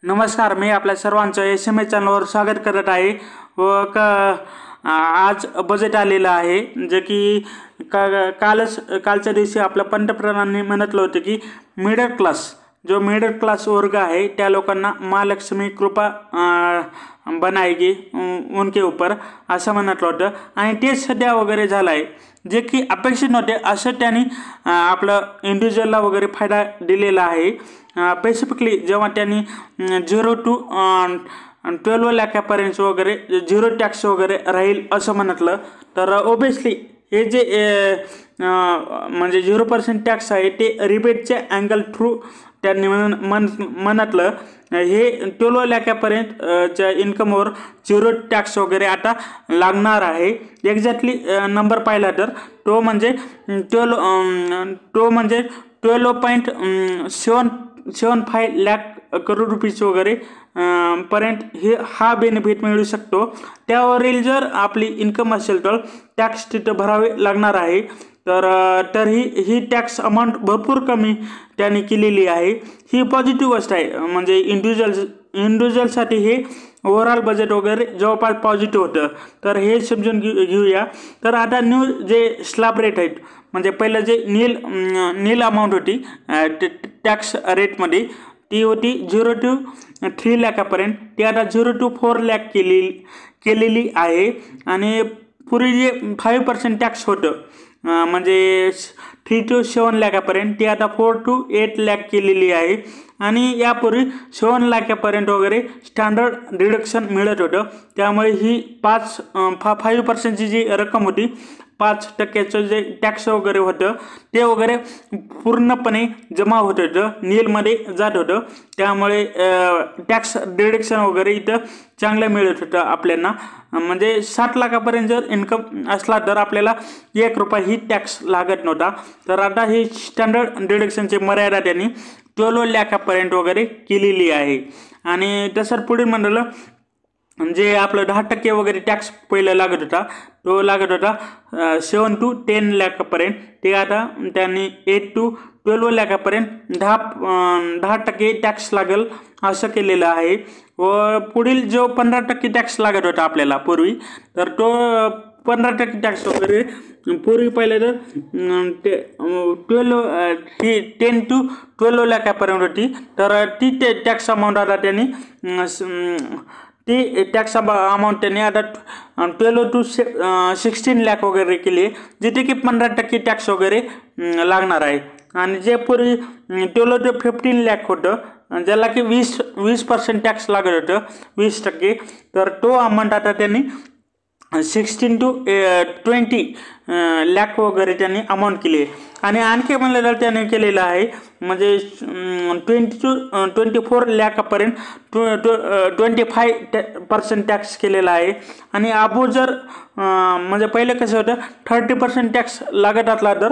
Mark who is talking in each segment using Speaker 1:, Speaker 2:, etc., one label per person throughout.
Speaker 1: नमस्कार, मी आपल्या सर्वांचं SMS चॅनलवर स्वागत करत आहे व आज बजेट आलेलं आहे जे की कालच्या दिवशी आपल्या पंतप्रधानांनी म्हटलं होतं की मिडल क्लास वर्ग आहे त्या लोकांना महालक्ष्मी कृपा बनाएगी उनके ऊपर असं म्हटलं होतं आणि ते सध्या वगैरे झालं आहे जे की अपेक्षित नव्हते असं त्यांनी आपलं इंडिव्हिज्युअलला वगैरे फायदा दिलेला आहे। स्पेसिफिकली जेव्हा त्यांनी 0 to 12 लाखापर्यंत वगैरे 0 टॅक्स वगैरे राहील असं म्हटलं तर ओबियसली हे जे म्हणजे 0% टॅक्स आहे ते रिबेटच्या अँगल थ्रू त्यांनी म्हटलं हे 12 लाखापर्यंत इन्कमवर 0 टॅक्स वगैरे आता लागणार आहे। एक्झॅक्टली नंबर पाहिला तर तो म्हणजे 12.75 लाख करोड रुपीज वगैरे पर्यंत हा बेनिफिट मिळू शकतो। त्यावरील जर आपली इन्कम असेल तर टॅक्स तिथं भरावे लागणार आहे। तर ही टॅक्स अमाऊंट भरपूर कमी त्यांनी केलेली आहे। ही पॉझिटिव्ह गोष्ट आहे म्हणजे इंडिव्हिज्युअलसाठी हे ओव्हरऑल बजेट वगैरे जवळपास पॉझिटिव्ह होतं तर हे समजून घेऊया। तर आता न्यू जे स्लॅब रेट आहेत म्हणजे पहिलं जे नील अमाऊंट होती टॅक्स रेटमध्ये ती होती 0 to 3 लाखापर्यंत ती आता 0 to 4 लाख केलेली आहे आणि पूर्वी जे 5% टॅक्स होतं म्हणजे 3 to 7 लाखापर्यंत ती आता 4 to 8 लाख केलेली आहे आणि यापूर्वी 7 लाखापर्यंत वगैरे स्टँडर्ड डिडक्शन मिळत होतं त्यामुळे ही 5% जी रक्कम होती 5% जे टॅक्स वगैरे होतं ते वगैरे पूर्णपणे जमा होत होतं नीलमध्ये जात होतं त्यामुळे टॅक्स डिडक्शन वगैरे इथं चांगलं मिळत होतं आपल्याला म्हणजे 7 लाखापर्यंत जर इन्कम असला तर आपल्याला 1 रुपया ही टॅक्स लागत नव्हता। तर आता ही स्टँडर्ड डिडक्शनची मर्यादा त्यांनी 12 लाखापर्यंत वगैरे केलेली आहे आणि तसं पुढील म्हणलं जे आपलं 10% वगैरे टॅक्स पहिलं लागत होता तो लागत होता 7 to 10 लाखापर्यंत ते आता त्यांनी 8 to 12 लाखापर्यंत 10% टॅक्स लागेल असं केलेलं आहे व पुढील जो 15% टॅक्स लागत होता आपल्याला पूर्वी तर तो 15% टॅक्स वगैरे पूर्वी पहिले तर 10 to 12 लाखापर्यंत होती तर ती टॅक्स अमाऊंट आता त्यांनी ती टॅक्स अमाऊंट त्यांनी आता 12 to 16 लाख वगैरे केली जिथे की 15% टॅक्स वगैरे लागणार आहे आणि जे पूर्वी 12 to 15 लाख होतं ज्याला की 20% टॅक्स लागत होतं 20% तर तो अमाऊंट आता त्यांनी 16 to 20 लाख वगैरे त्यांनी अमाऊंट केली आहे आणि आणखी म्हणलं तर त्याने केलेलं आहे म्हणजे 20 to 24 लाखापर्यंत 25% टॅक्स केलेला आहे आणि अबो जर म्हणजे पहिले कसं होतं 30% टॅक्स लागत असला तर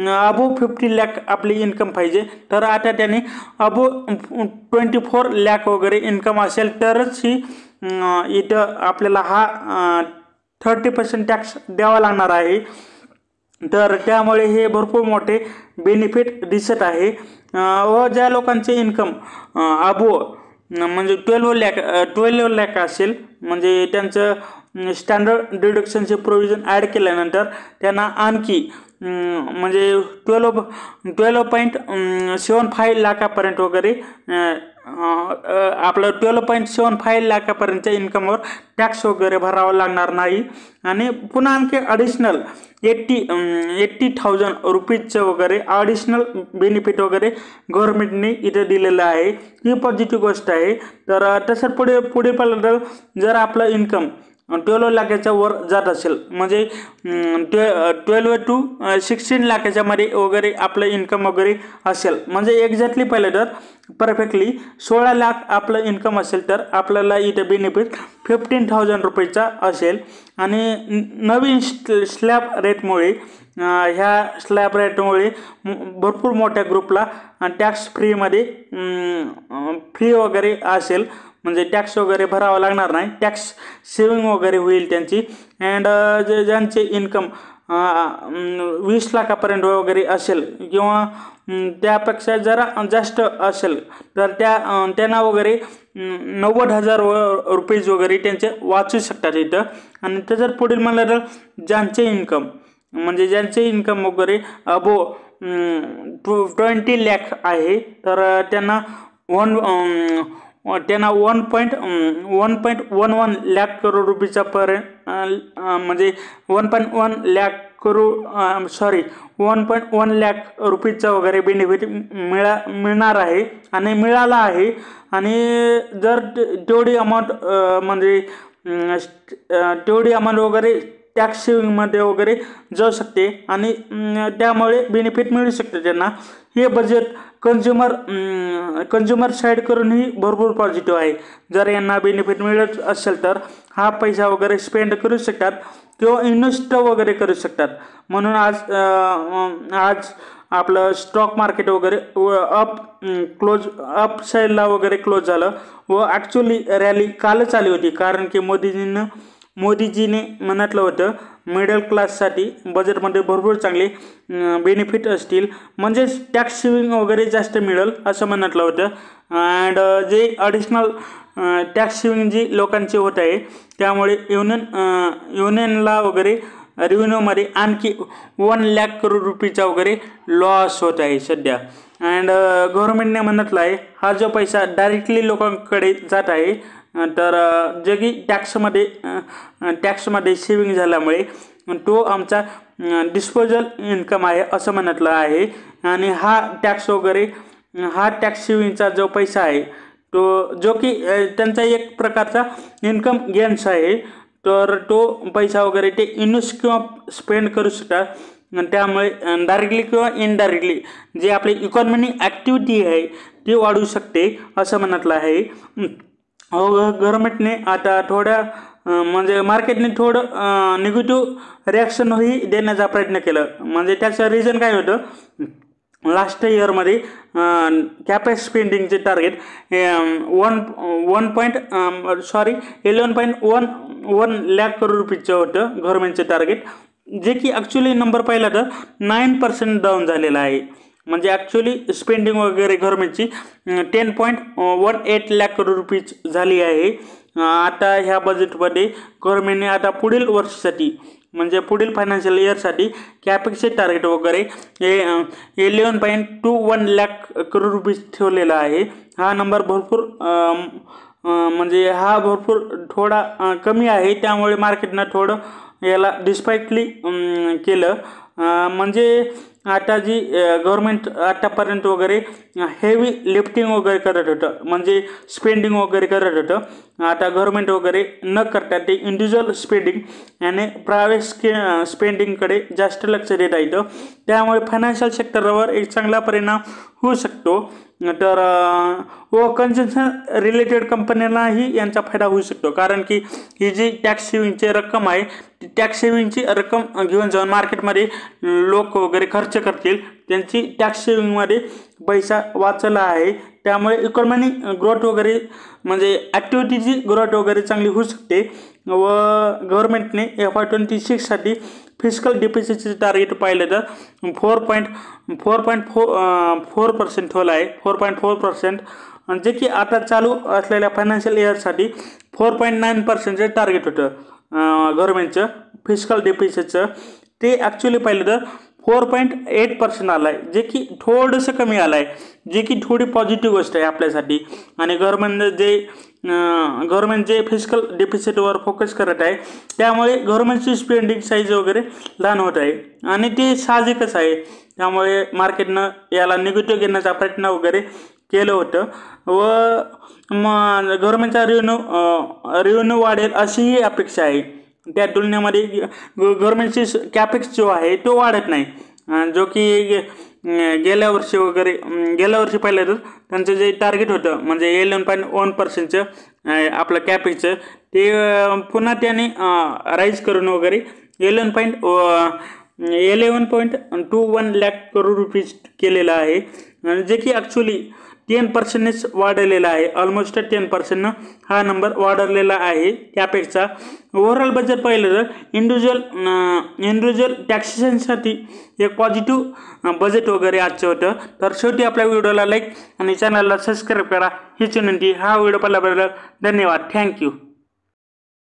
Speaker 1: अबो 50 लाख आपली इन्कम पाहिजे तर आता त्यांनी अबो 24 लाख वगैरे इन्कम असेल तरच ही इथं आपल्याला हा 30% टॅक्स द्यावा लागणार आहे। तर त्यामुळे हे भरपूर मोठे बेनिफिट दिसत आहे व ज्या लोकांचे इन्कम अबो म्हणजे 12 लाख असेल म्हणजे त्यांचं स्टँडर्ड डिडक्शनचे प्रोव्हिजन ॲड केल्यानंतर त्यांना आणखी म्हणजे 12.75 लाखापर्यंत वगैरे आपलं 12.75 लाखापर्यंतच्या इन्कमवर टॅक्स वगैरे भरावा लागणार नाही आणि पुन्हा आणखी ॲडिशनल 80,000 रुपीजचं वगैरे ॲडिशनल बेनिफिट वगैरे गव्हर्नमेंटने इथं दिलेलं आहे ही पॉझिटिव्ह गोष्ट आहे। तर तसं पुढे पाहिलं तर जर आपलं इन्कम 12 लाखाच्या वर जात असेल म्हणजे 12 to 16 लाखाच्या मध्ये वगैरे आपलं इन्कम वगैरे असेल म्हणजे एक्झॅक्टली पाहिलं तर परफेक्टली 16 लाख आपलं इन्कम असेल तर आपल्याला इथं बेनिफिट 15,000 रुपयेचा असेल आणि नवीन स्लॅब रेटमुळे ह्या स्लॅब रेटमुळे भरपूर मोठ्या ग्रुपला टॅक्स फ्री वगैरे असेल म्हणजे टॅक्स वगैरे भरावा लागणार नाही टॅक्स सेविंग वगैरे होईल त्यांची अँड ज्यांचे इन्कम 20 लाखापर्यंत वगैरे असेल किंवा त्यापेक्षा जरा जास्त असेल तर त्यांना वगैरे 90,000 रुपये वगैरे त्यांचे वाचू शकतात इथं. आणि तर जर पुढील म्हणलं तर ज्यांचे इन्कम वगैरे अबो 20 लाख आहे तर त्यांना 1.11 लाख करोड रुपयाचा म्हणजे 1.1 लाख करोड 1.1 लाख रुपयाचा वगैरे बेनिफिट मिळणार आहे आणि मिळाला आहे. आणि जर तेवढी अमाऊंट तेवढी अमाऊंट वगैरे टॅक्स सेविंगमध्ये वगैरे जाऊ शकते आणि त्यामुळे बेनिफिट मिळू शकते त्यांना. हे बजेट कंझ्युमर साईड करूनही भरपूर पॉझिटिव्ह आहे. जर यांना बेनिफिट मिळत असेल तर हा पैसा वगैरे स्पेंड करू शकतात किंवा इन्व्हेस्ट वगैरे करू शकतात. म्हणून आज आपलं स्टॉक मार्केट वगैरे अप साईडला वगैरे क्लोज झालं व ॲक्च्युली रॅली कालच आली होती. कारण की मोदीजीने म्हटलं होतं मिडल क्लाससाठी बजेटमध्ये भरपूर चांगले बेनिफिट असतील, म्हणजेच टॅक्स सेविंग वगैरे जास्त मिळेल असं म्हटलं होतं. अँड जे ॲडिशनल टॅक्स सेविंग जी लोकांची होत आहे त्यामुळे युनियनला वगैरे रेव्हेन्यूमध्ये आणखी 1 लाख करोड रुपयाचा वगैरे लॉस होत आहे सध्या. अँड गव्हर्नमेंटने म्हटलं आहे हा जो पैसा डायरेक्टली लोकांकडे जात आहे तर जे की टॅक्समध्ये सेविंग झाल्यामुळे तो आमचा डिस्पोजल इन्कम आहे असं म्हटलं आहे. आणि हा टॅक्स सेविंगचा जो पैसा आहे तो जो की त्यांचा एक प्रकारचा इन्कम गेन्स आहे तर तो पैसा वगैरे ते इन्व्हेस्ट किंवा स्पेंड करू शकतात. त्यामुळे डायरेक्टली किंवा इनडायरेक्टली जे आपली इकॉनॉमी ॲक्टिव्हिटी आहे ती वाढू शकते असं म्हटलं आहे. गव्हर्नमेंटने आता थोड्या म्हणजे मार्केटने थोडं निगेटिव्ह रिॲक्शनही देण्याचा प्रयत्न केला. म्हणजे त्याचं रिझन काय होतं, लास्ट इयरमध्ये कॅपेक्स स्पेंडिंगचे टार्गेट 11.1 लाख करोड रुपयाचं होतं गव्हर्नमेंटचं टार्गेट, जे की ॲक्च्युली नंबर पाहिला तर 9% डाऊन झालेला आहे. म्हणजे ॲक्च्युली स्पेंडिंग वगैरे गव्हर्नमेंटची 10.18 लाख करोड रुपये झाली आहे. आता ह्या बजेटमध्ये गव्हर्नमेंटने आता पुढील वर्षासाठी म्हणजे पुढील फायनान्शियल इयरसाठी कॅपेक्सचे टार्गेट वगैरे 11.21 लाख करोड रुपये ठेवलेला आहे. हा नंबर भरपूर थोडा कमी आहे. त्यामुळे मार्केटनं थोडं याला डिस्पाइटली केलं. म्हणजे आता जी गव्हर्नमेंट आतापर्यंत वगैरे हेवी लिफ्टिंग वगैरे करत होतं, म्हणजे स्पेंडिंग वगैरे करत होतं. आता गव्हर्नमेंट वगैरे न करता ते इंडिव्हिज्युअल स्पेंडिंग आणि प्रायव्हेट स्पेंडिंगकडे जास्त लक्ष देत आहेत. त्यामुळे फायनान्शियल सेक्टरवर एक चांगला परिणाम होऊ शकतो. तर व कन्झम्पशन रिलेटेड कंपन्यांनाही यांचा फायदा होऊ शकतो. कारण की ही जी टॅक्स सेविंगची रक्कम आहे ती टॅक्स सेविंगची रक्कम घेऊन जाऊन मार्केटमध्ये लोक वगैरे खर्च करतील, त्यांची टॅक्स सेविंगमध्ये पैसा वाचला आहे. त्यामुळे इकॉनॉमी ग्रोथ वगैरे म्हणजे ॲक्टिव्हिटीची ग्रोथ वगैरे चांगली होऊ शकते. व गव्हर्नमेंटने FY26साठी फिजिकल डिफिसिटचे टार्गेट पाहिलं तर 4.4% ठेवलं आहे, 4.4%. आणि जे की आता चालू असलेल्या फायनान्शियल इयरसाठी 4.9%चं टार्गेट होतं गव्हर्नमेंटचं फिजिकल डिफिसिटचं. ते ॲक्च्युली पाहिलं तर 4.8% आलं आहे, जे की थोडंसं कमी आलं आहे, जे की थोडी पॉझिटिव्ह गोष्ट आहे आपल्यासाठी. आणि गव्हर्नमेंट जे फिजिकल डिफिसिटवर फोकस करत आहे त्यामुळे गव्हर्नमेंटची स्पेंडिंग साईज वगैरे लहान होत आहे आणि ते साहजिकच आहे. त्यामुळे मार्केटनं याला निगेटिव्ह घेण्याचा प्रयत्न वगैरे केलं होतं व गव्हर्नमेंटचा रेव्हेन्यू वाढेल अशीही अपेक्षा आहे. त्या तुलनेमध्ये गव्हर्नमेंटची कॅपेक्स जो आहे तो वाढत नाही, जो की गेल्या वर्षी पाहिलं तर त्यांचं जे टार्गेट होतं म्हणजे 11.1%चं आपलं कॅपेक्सचं ते पुन्हा त्याने राईज करून वगैरे 11.21 लाख करोड रुपये केलेलं आहे. जे की ॲक्च्युली 10%नेच वाढलेला आहे. ऑलमोस्ट 10% हा नंबर वाढलेला आहे. त्यापेक्षा ओव्हरऑल बजेट पाहिलं तर इंडिव्हिज्युअल टॅक्सेशनसाठी एक पॉझिटिव्ह बजेट वगैरे आजचं होतं. तर शेवटी आपल्या व्हिडिओला लाईक आणि चॅनलला सबस्क्राईब करा हीच विनंती. हा व्हिडिओ पाहिल्याबद्दल धन्यवाद. थँक्यू.